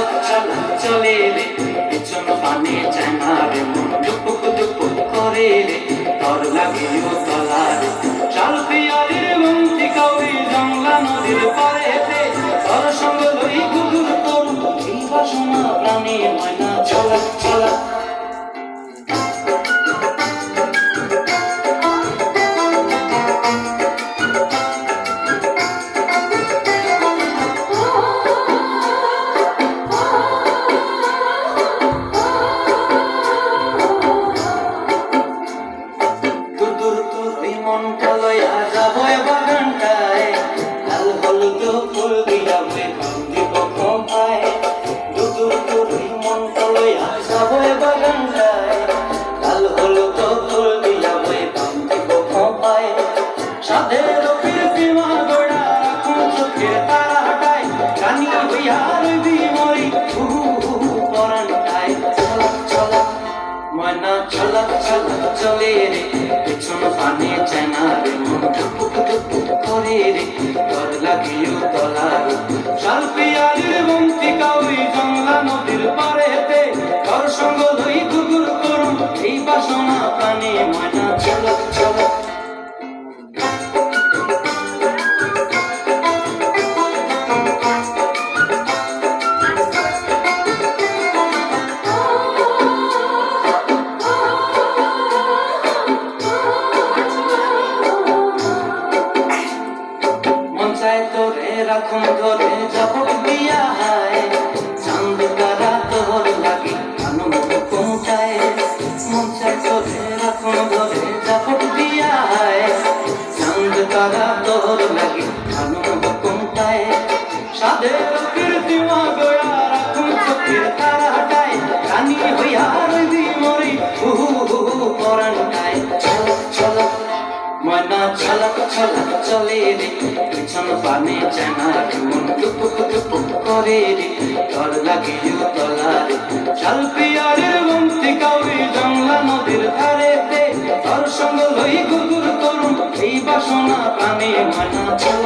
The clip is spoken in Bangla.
ঝলক ঝলক চলে রে পিছন পানে যায় না রে মন দুপুক দুপুক করে রে তর লাগিও তলারে শাল পিয়ালির মন্ত্রী কাউরি জংলা নদীর পারেতে তর সঙ্গ লই গুগুর তরু এই বাসনা প্রাণী ময়না ঝলক ঝলক মনটা লইয়া যাবো বাগানটায় লাল হলুদ ফুল দিয়াবে দিব খোঁপায় দুদুর তুই মনটা লইয়া যাবো বাগানটায় লাল হলুদ ফুল দিয়াবে দিব খোঁপায় সাধের কীর্তিমা গোড়া রাখুন চোখের তারা হাটায় রানী হইয়া রবি মরি পরানটায় ছলক ছলক ময়না ছলক ছলক চলে রে পিছন পানে চেনা রে মন টুপুক টুপুক করে রে তর লাগিও তলারে শাল পিয়ালির মন্ত্রী কাউরি জংলা নদীর পারেতে তর সঙ্গ লই গুগুর করুন এই বাসনা প্রাণে ময়না ছলক ছলক তোরে রাখুন ধরে ঝপক দিয়া হায় চাঁদ তারা তোর লাগি আনন্দ কোনটায় মন চায় তোরে রাখুন ধরে ঝপক দিয়া হায় চাঁদ তারা তোর লাগি আনন্দ কোনটায় সাধের কীর্তিমা গোড়া রাখুন চোখের তারা হাটায় রানী হইয়া রবি মরি পরানটায় ছলক ছলক ময়না ছলক ছলক চলে রে পিছন পানে চেনা রে মন টুপুক টুপুক করে রে তর লাগিও তলারে শাল পিয়ালির মন্ত্রী কাউরি জংলা নদীর ধারেতে তর সঙ্গ লই গুগুর তরুণ এই বাসনা প্রাণে ময়না ছলক